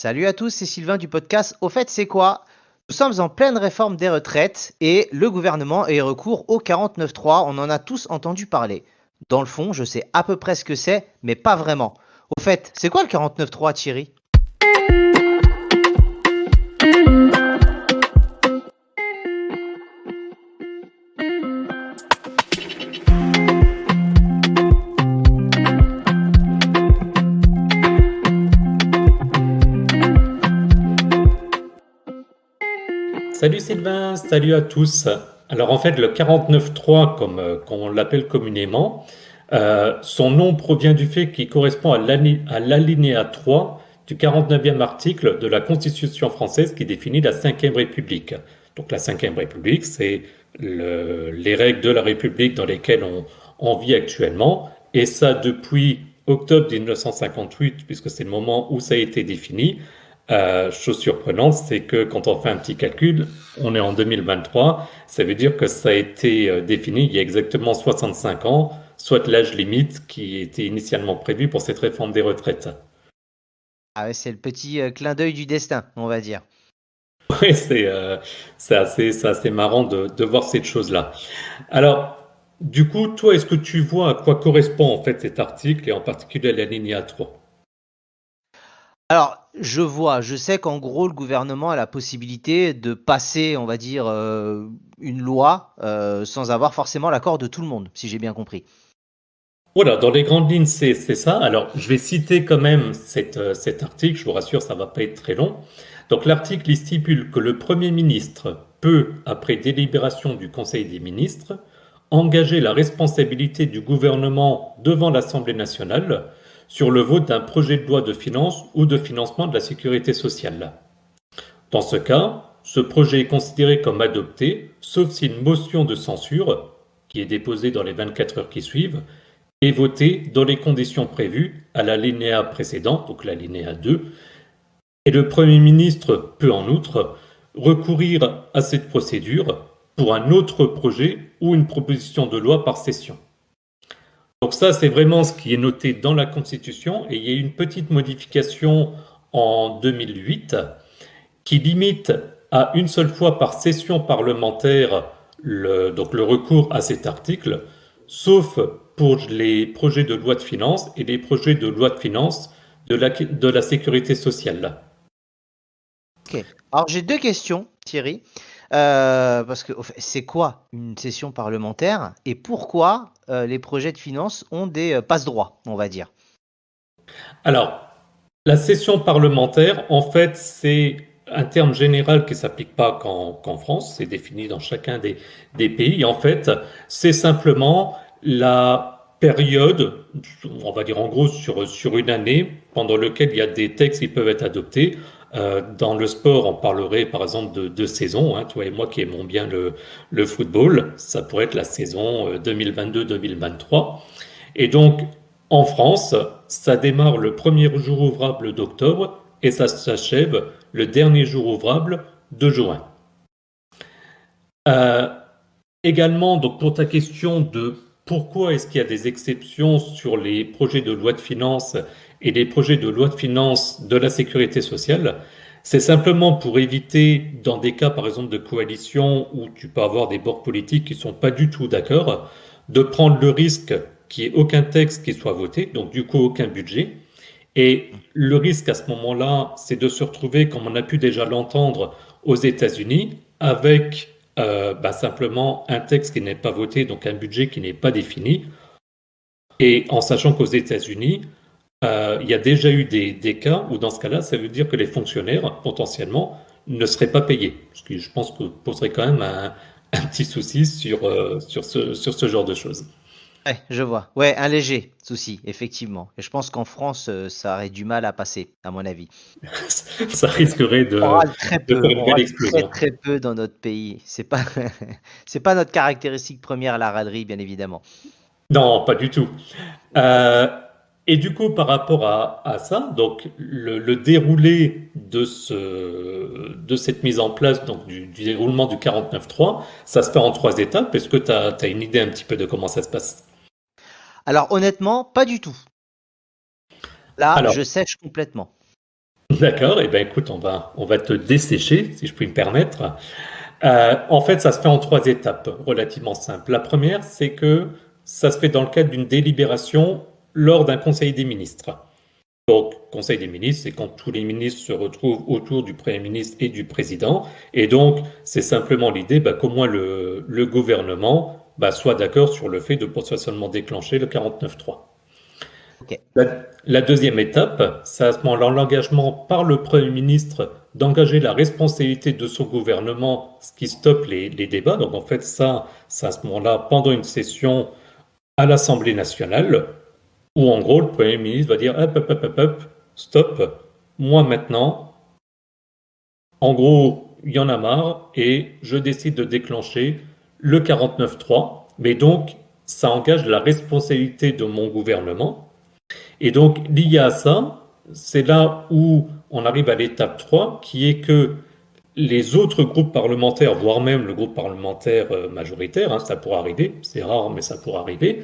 Salut à tous, c'est Sylvain du podcast Au fait, c'est quoi? Nous sommes en pleine réforme des retraites et le gouvernement a eu recours au 49.3. On en a tous entendu parler. Dans le fond, je sais à peu près ce que c'est, mais pas vraiment. Au fait, c'est quoi le 49.3, Thierry? Salut Sylvain, salut à tous. Alors en fait, le 49.3, comme on l'appelle communément, son nom provient du fait qu'il correspond à l'alinéa 3 du 49e article de la Constitution française qui définit la Cinquième République. Donc la Cinquième République, c'est les règles de la République dans lesquelles on vit actuellement, et ça depuis octobre 1958, puisque c'est le moment où ça a été défini. Chose surprenante, c'est que quand on fait un petit calcul, on est en 2023, ça veut dire que ça a été défini il y a exactement 65 ans, soit l'âge limite qui était initialement prévu pour cette réforme des retraites. Ah ouais, c'est le petit clin d'œil du destin, on va dire. Oui, c'est assez marrant de voir cette chose-là. Alors, du coup, toi, est-ce que tu vois à quoi correspond en fait cet article et en particulier l'alinéa 3? Alors, je sais qu'en gros, le gouvernement a la possibilité de passer, on va dire, une loi sans avoir forcément l'accord de tout le monde, si j'ai bien compris. Voilà, dans les grandes lignes, c'est ça. Alors, je vais citer quand même cet article, je vous rassure, ça va pas être très long. Donc, l'article il stipule que le Premier ministre peut, après délibération du Conseil des ministres, engager la responsabilité du gouvernement devant l'Assemblée nationale sur le vote d'un projet de loi de finances ou de financement de la sécurité sociale. Dans ce cas, ce projet est considéré comme adopté, sauf si une motion de censure, qui est déposée dans les 24 heures qui suivent, est voté dans les conditions prévues à l'alinéa précédent, donc l'alinéa 2, et le Premier ministre peut en outre recourir à cette procédure pour un autre projet ou une proposition de loi par session. Donc ça, c'est vraiment ce qui est noté dans la Constitution, et il y a eu une petite modification en 2008 qui limite à une seule fois par session parlementaire donc le recours à cet article, sauf pour les projets de loi de finances et les projets de loi de finances de la sécurité sociale. Ok. Alors j'ai deux questions, Thierry. Parce que au fait, c'est quoi une session parlementaire et pourquoi les projets de finances ont des passe-droits, on va dire. Alors, la session parlementaire, en fait, c'est un terme général qui ne s'applique pas qu'en France, c'est défini dans chacun des pays. En fait, c'est simplement la période, on va dire en gros sur une année, pendant laquelle il y a des textes qui peuvent être adoptés. Dans le sport, on parlerait par exemple de saison, hein, toi et moi qui aimons bien le football, ça pourrait être la saison 2022-2023. Et donc, en France, ça démarre le premier jour ouvrable d'octobre et ça s'achève le dernier jour ouvrable de juin. Euh, Également, donc pour ta question de pourquoi est-ce qu'il y a des exceptions sur les projets de loi de finances et les projets de loi de finances de la sécurité sociale, c'est simplement pour éviter, dans des cas par exemple de coalition où tu peux avoir des bords politiques qui ne sont pas du tout d'accord, de prendre le risque qu'il n'y ait aucun texte qui soit voté, donc du coup aucun budget. Et le risque à ce moment-là, c'est de se retrouver, comme on a pu déjà l'entendre aux États-Unis, avec simplement un texte qui n'est pas voté, donc un budget qui n'est pas défini. Et en sachant qu'aux États-Unis, il y a déjà eu des cas où dans ce cas-là, ça veut dire que les fonctionnaires, potentiellement, ne seraient pas payés. Ce qui, je pense, que poserait quand même un petit souci sur ce genre de choses. Ouais, je vois. Ouais, un léger souci, effectivement. Et je pense qu'en France, ça aurait du mal à passer, à mon avis. Ça risquerait On de, râle très de peu, faire une on belle râle très explosion. très peu dans notre pays. C'est pas, c'est pas notre caractéristique première, la râlerie, bien évidemment. Non, pas du tout. Euh, et du coup, par rapport à ça, donc le déroulé de cette mise en place, donc du déroulement du 49.3, ça se fait en trois étapes. Est-ce que tu as une idée un petit peu de comment ça se passe? Alors honnêtement, pas du tout. Là, Alors, je sèche complètement. D'accord, eh bien écoute, on va te dessécher, si je puis me permettre. En fait, ça se fait en trois étapes relativement simples. La première, c'est que ça se fait dans le cadre d'une délibération lors d'un conseil des ministres. Donc, conseil des ministres, c'est quand tous les ministres se retrouvent autour du Premier ministre et du président. Et donc, c'est simplement l'idée qu'au moins le gouvernement soit d'accord sur le fait de potentiellement déclencher le 49.3. Ok. La deuxième étape, c'est à ce moment-là l'engagement par le Premier ministre d'engager la responsabilité de son gouvernement, ce qui stoppe les débats. Donc en fait, ça, c'est à ce moment-là, pendant une session à l'Assemblée nationale, où en gros, le Premier ministre va dire hop, hop, hop, hop, hop, stop, moi maintenant, en gros, il y en a marre et je décide de déclencher le 49.3. Mais donc, ça engage la responsabilité de mon gouvernement. Et donc, lié à ça, c'est là où on arrive à l'étape 3, qui est que les autres groupes parlementaires, voire même le groupe parlementaire majoritaire, ça pourrait arriver, c'est rare, mais ça pourrait arriver,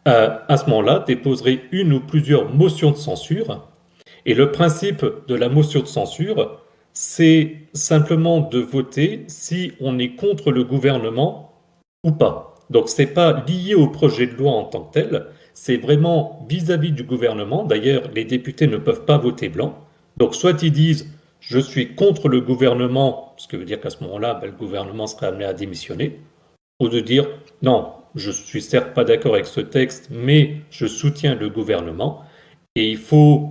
à ce moment-là, déposerait une ou plusieurs motions de censure. Et le principe de la motion de censure, c'est simplement de voter si on est contre le gouvernement ou pas. Donc c'est pas lié au projet de loi en tant que tel, c'est vraiment vis-à-vis du gouvernement. D'ailleurs, les députés ne peuvent pas voter blanc. Donc soit ils disent je suis contre le gouvernement, ce qui veut dire qu'à ce moment-là, le gouvernement serait amené à démissionner, ou de dire non, je suis certes pas d'accord avec ce texte, mais je soutiens le gouvernement. Et il faut,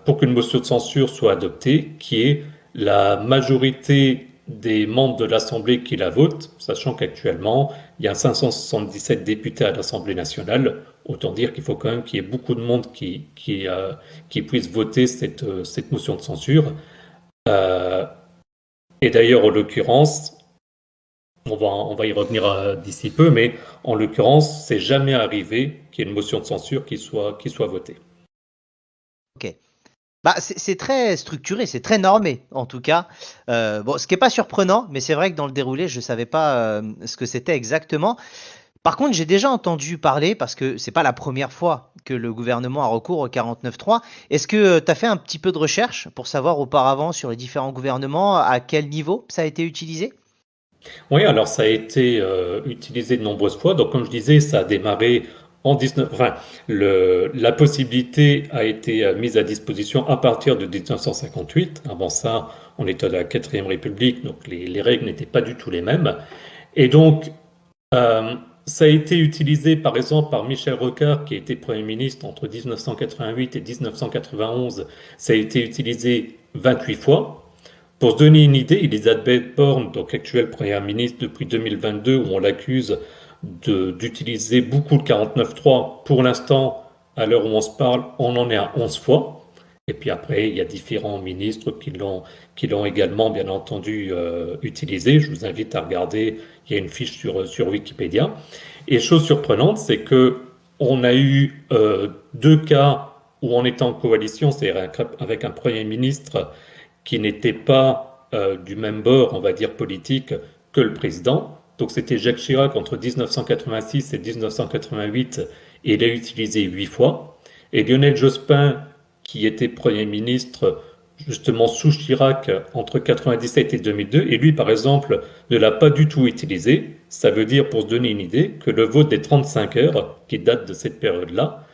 pour qu'une motion de censure soit adoptée, qu'il y ait la majorité des membres de l'Assemblée qui la votent, sachant qu'actuellement, il y a 577 députés à l'Assemblée nationale. Autant dire qu'il faut quand même qu'il y ait beaucoup de monde qui puisse voter cette motion de censure. Euh, et d'ailleurs, en l'occurrence, on va y revenir d'ici peu, mais en l'occurrence, c'est jamais arrivé qu'il y ait une motion de censure qui soit votée. Ok. Bah, c'est très structuré, c'est très normé en tout cas. Bon, ce qui n'est pas surprenant, mais c'est vrai que dans le déroulé, je ne savais pas ce que c'était exactement. Par contre, j'ai déjà entendu parler, parce que c'est pas la première fois que le gouvernement a recours au 49.3. Est-ce que tu as fait un petit peu de recherche pour savoir auparavant sur les différents gouvernements à quel niveau ça a été utilisé? Oui, alors ça a été utilisé de nombreuses fois. Donc, comme je disais, ça a démarré en 19... Enfin, la possibilité a été mise à disposition à partir de 1958. Avant ça, on était à la 4e République, donc les règles n'étaient pas du tout les mêmes. Et donc, ça a été utilisé par exemple par Michel Rocard, qui a été Premier ministre entre 1988 et 1991. Ça a été utilisé 28 fois. Pour se donner une idée, Elisabeth Borne, donc actuelle Première ministre depuis 2022, où on l'accuse d'utiliser beaucoup le 49.3, pour l'instant, à l'heure où on se parle, on en est à 11 fois. Et puis après, il y a différents ministres qui l'ont également, bien entendu, utilisé. Je vous invite à regarder, il y a une fiche sur Wikipédia. Et chose surprenante, c'est que on a eu deux cas où on était en coalition, c'est-à-dire avec un Premier ministre qui n'était pas du même bord, on va dire, politique que le président. Donc c'était Jacques Chirac entre 1986 et 1988, et il a utilisé 8 fois. Et Lionel Jospin, qui était Premier ministre justement sous Chirac entre 1997 et 2002, et lui par exemple ne l'a pas du tout utilisé. Ça veut dire, pour se donner une idée, que le vote des 35 heures, qui date de cette période-là,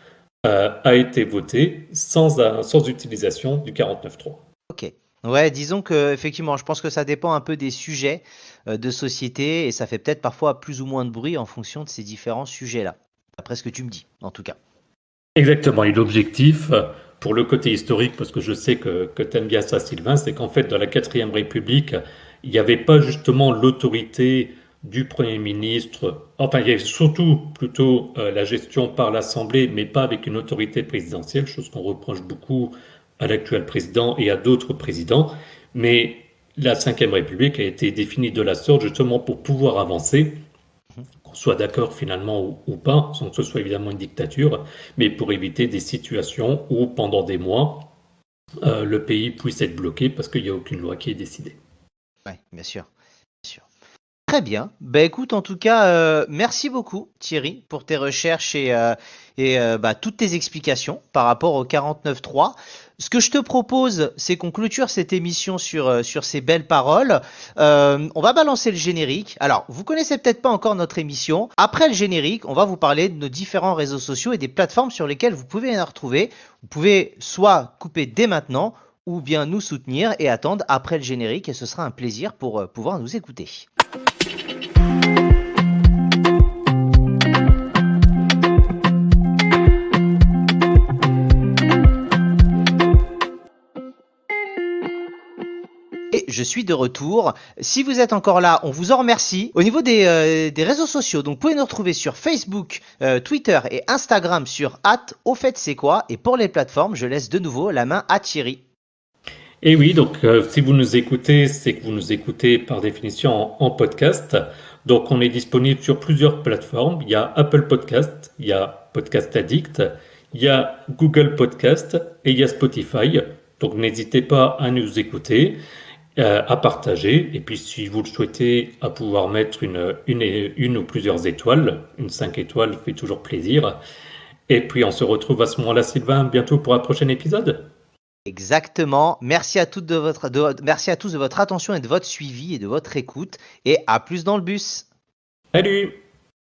a été voté sans utilisation du 49.3. Ok. Ouais, disons que effectivement, je pense que ça dépend un peu des sujets de société et ça fait peut-être parfois plus ou moins de bruit en fonction de ces différents sujets-là. D'après ce que tu me dis, en tout cas. Exactement. Et l'objectif, pour le côté historique, parce que je sais que tu aimes bien ça, Sylvain, c'est qu'en fait, dans la 4e République, il n'y avait pas justement l'autorité du Premier ministre. Enfin, il y avait surtout plutôt la gestion par l'Assemblée, mais pas avec une autorité présidentielle, chose qu'on reproche beaucoup à l'actuel président et à d'autres présidents. Mais la 5e République a été définie de la sorte justement pour pouvoir avancer, qu'on soit d'accord finalement ou pas, sans que ce soit évidemment une dictature, mais pour éviter des situations où pendant des mois, le pays puisse être bloqué parce qu'il n'y a aucune loi qui est décidée. Ouais, bien sûr. Très bien. Bah écoute, en tout cas, merci beaucoup Thierry pour tes recherches et toutes tes explications par rapport au 49.3. Ce que je te propose, c'est qu'on clôture cette émission sur ces belles paroles. On va balancer le générique. Alors, vous connaissez peut-être pas encore notre émission. Après le générique, on va vous parler de nos différents réseaux sociaux et des plateformes sur lesquelles vous pouvez nous retrouver. Vous pouvez soit couper dès maintenant, ou bien nous soutenir et attendre après le générique, et ce sera un plaisir pour pouvoir nous écouter. Et je suis de retour. Si vous êtes encore là, on vous en remercie. Au niveau des réseaux sociaux, donc vous pouvez nous retrouver sur Facebook, Twitter et Instagram sur @aufait-c'est-quoi. Et pour les plateformes, je laisse de nouveau la main à Thierry. Et oui, donc si vous nous écoutez, c'est que vous nous écoutez par définition en podcast. Donc on est disponible sur plusieurs plateformes. Il y a Apple Podcast, il y a Podcast Addict, il y a Google Podcast et il y a Spotify. Donc n'hésitez pas à nous écouter, à partager. Et puis si vous le souhaitez, à pouvoir mettre une ou plusieurs étoiles. Une 5 étoiles fait toujours plaisir. Et puis on se retrouve à ce moment-là, Sylvain, bientôt pour un prochain épisode. Exactement. Merci à tous de votre attention et de votre suivi et de votre écoute. Et à plus dans le bus. Salut!